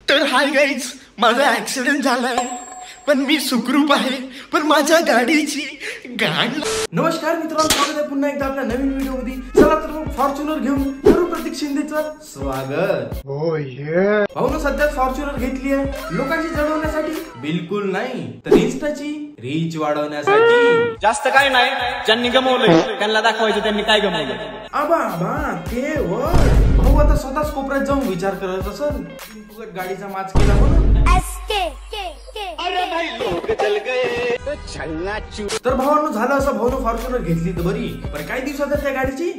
तर hi guys, माझा accident झालाय पण मी सुखरूप आहे, पण माझ्या गाडीची गाड. नमस्कार मित्रांनो, स्वागत आहे पुन्हा एकदा आपल्या नवीन व्हिडिओ मध्ये. चला तर मग फॉर्च्युनर घेऊन करू प्रतीक शिंदेचं स्वागत. हो ये भाऊन सध्या फॉर्च्युनर घेतली आहे लोकांची जळवण्यासाठी? बिलकुल नाही, तर इन्स्टाची रीच वाढवण्यासाठी. जास्त काय नाही, ज्यांनी गमवलंय त्यांना दाखवायचं त्यांनी काय गमवलं. आबा आबा ते भाऊ आता स्वतःच कोपऱ्यात जाऊन विचार करत असल गाडीचा माज केला म्हणून. तर भावांनो झालं असं, भाऊनं फॉर्च्युनर घेतली तर बरी, पण काही दिवसात त्या गाडीची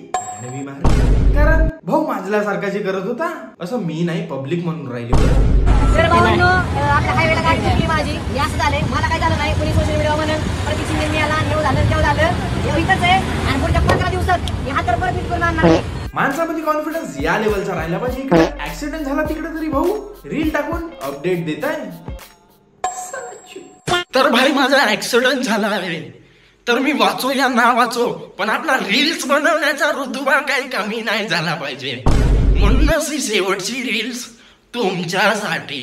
नवी मारली. कारण भाऊ माजल्यासारखा जे करत होता असं मी नाही, पब्लिक म्हणून राहिली. तर भावांनो आपल्या हायवेला गाडी घेतली माझी, हे असं झालंय. मला काय झालं नाही, कोणी सोशल मीडिया म्हणून प्रतीक शिंदे आला, नेऊ झालं तेव्हा झालं, इथंच आहे. आणि पुढच्या 15 दिवसात हे हात तर परत करून आणणार आहे. माणसामध्ये कॉन्फिडन्स या लेवलचा राहिला पाहिजे. इकडे ऍक्सिडेंट झाला तिकडे तरी भाऊ रील टाकून अपडेट देताय. तर भाई माझा ऍक्सिडेंट झाला आहे, तर मी वाचो या ना वाचो, पण आपला रील्स बनवण्याचा ऋतुबा काही कमी नाही झाला पाहिजे. म्हणूनच ही शेवटची रील्स तुमच्यासाठी.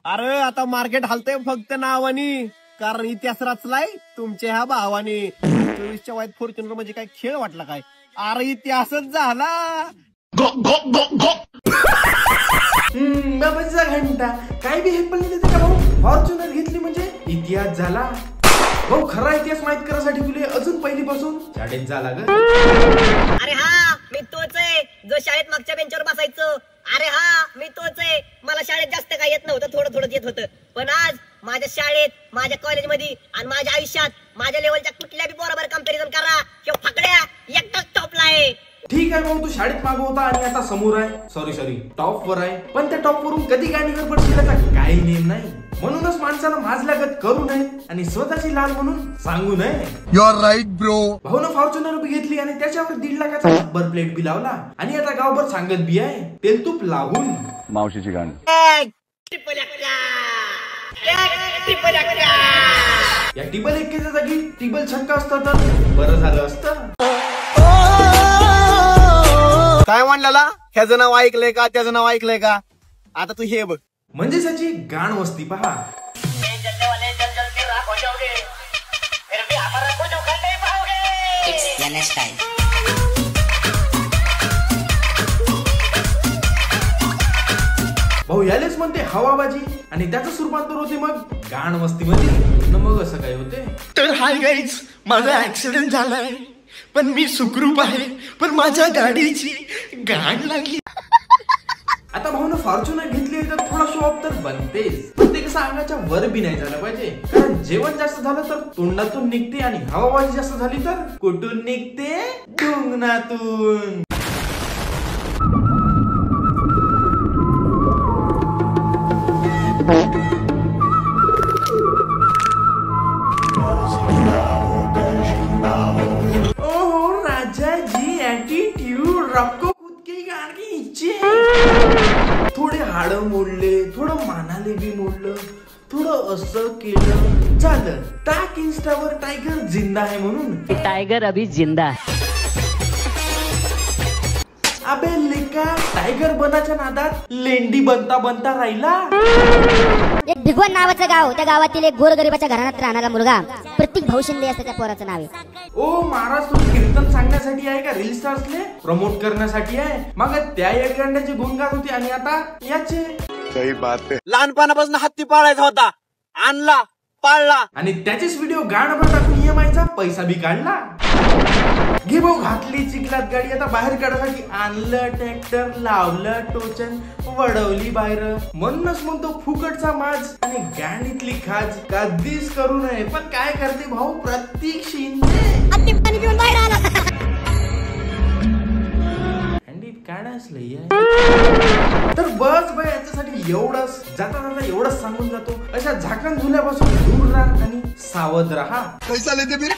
अरे आता मार्केट हलतंय फक्त नावानी, कारण इतिहास रचलाय तुमच्या ह्या भावाने. 24च्या वयात फॉर्च्युनर म्हणजे काय खेळ वाटला काय? अरे इतिहासच झाला. बाबाचा घंटा काय बी हेल्प नाही देते का भाऊ? फॉर्च्युनर घेतली म्हणजे इतिहास झाला. भाऊ खरा इतिहास माहित करायसाठी तुले अजून पहिलीपासून शाळेत झाला ग. अरे हा मी तोच आहे जो शाळेत मागच्या बेंचवर बसायचो. अरे हा मी तोच आहे, मला शाळेत जास्त काय येत नव्हतं, थोडं थोडं येत होतं. पण आज माझ्या शाळेत, माझ्या कॉलेजमध्ये आणि माझ्या आयुष्यात माझ्या लेवलच्या कुठल्या बी बरोबर कंपॅरिझन करा किंवा फकड्या एकटाच टॉपला आहे. ठीक आहे भाऊ, तू शाळेत मागं होता आणि आता समोर आहे, सॉरी टॉप वर आहे. पण त्या टॉप वरून कधी गाडीवर पडशील त्याचा काही नेम नाही. म्हणूनच माणसाला माझल्यागत करू नये आणि स्वतःची लाल म्हणून सांगू नये. You are right bro. भाऊनं फॉर्च्युनर बी घेतली आणि त्याच्यावर 1.5 लाखाचा नंबर प्लेट बी लावला आणि आता गावभर सांगत बी आहे तेल तूप लावून. मावशीची गाणी या टिबल एक्केच्या जागी टिबल छक्का असता तर बरं झालं असतं. काय म्हणला? ह्याचं नाव ऐकलंय का, त्याचं नाव ऐकलंय का? आता तू हे बघ, म्हणजे त्याची गाण वस्ती पहा. भाऊ यालेच म्हणते हवाबाजी आणि त्याच रूपांतर होते मग गाण वस्ती मध्ये. मग असं काय होते? तर हाय गाईज, माझा ऍक्सिडेंट झालाय पण मी सुखरूप आहे, पण माझ्या गाडीची गाड लागली. आता भाऊनं फॉर्च्युनर घेतली तर थोडा शो ऑफ तर बनतेच, पण ते कसं अंगाच्या वर बी नाही झालं पाहिजे. कारण जेवण जास्त झालं तर तोंडातून निघते आणि हवाबाजी जास्त झाली तर कुठून निघते? ढुंगणातून. ओहो राजाजी एटीट्यूड रक्को खुद के गाण की इच्छे. थोडे हाड मोडले, थोडं मानाले बी मोडलं, थोडं असं केलं झालं टाक इन्स्टावर टायगर जिंदा आहे म्हणून. टायगर अभी जिंदा है. अबे लेका, टायगर बनाच्या नादात लेंडी बनता बनता राहिला. एक भिगवण नावाचं गाव, त्या गावातील एक गोरगरिबाच्या घराण्यात राहणारा मुलगा प्रतीक भाऊ शिंदे असं त्या पोराचं नाव आहे. ओ महाराज, तुम्ही कीर्तन सांगण्यासाठी आहे का रील स्टार्सले प्रमोट करण्यासाठी आहे? मग त्या येडगंड्याचे गुण गात होते आणि आता याचे. सही बात आहे. लहानपणापासून हत्ती पाळायचा होता, आणला, पाळला आणि त्याचेच व्हिडिओ गाणं टाकून EMI चा पैसा बी काढला. घे भाऊ, घातली चिखलात गाडी, आता बाहेर काढायसाठी आणलं ट्रॅक्टर, लावलं टोचन, वडवली बाहेर. म्हणूनच म्हणतो फुकटचा माज आणि गाडीतली खाज कधीच करू नये. पण काय करते भाऊ प्रतीक शिंदे? तर बस बाय, याच्यासाठी एवढंच, जाता जाता एवढंच सांगून जातो, अशा झाकण झुल्यापासून दूर राहा आणि सावध राहा. पैसा लेते फिर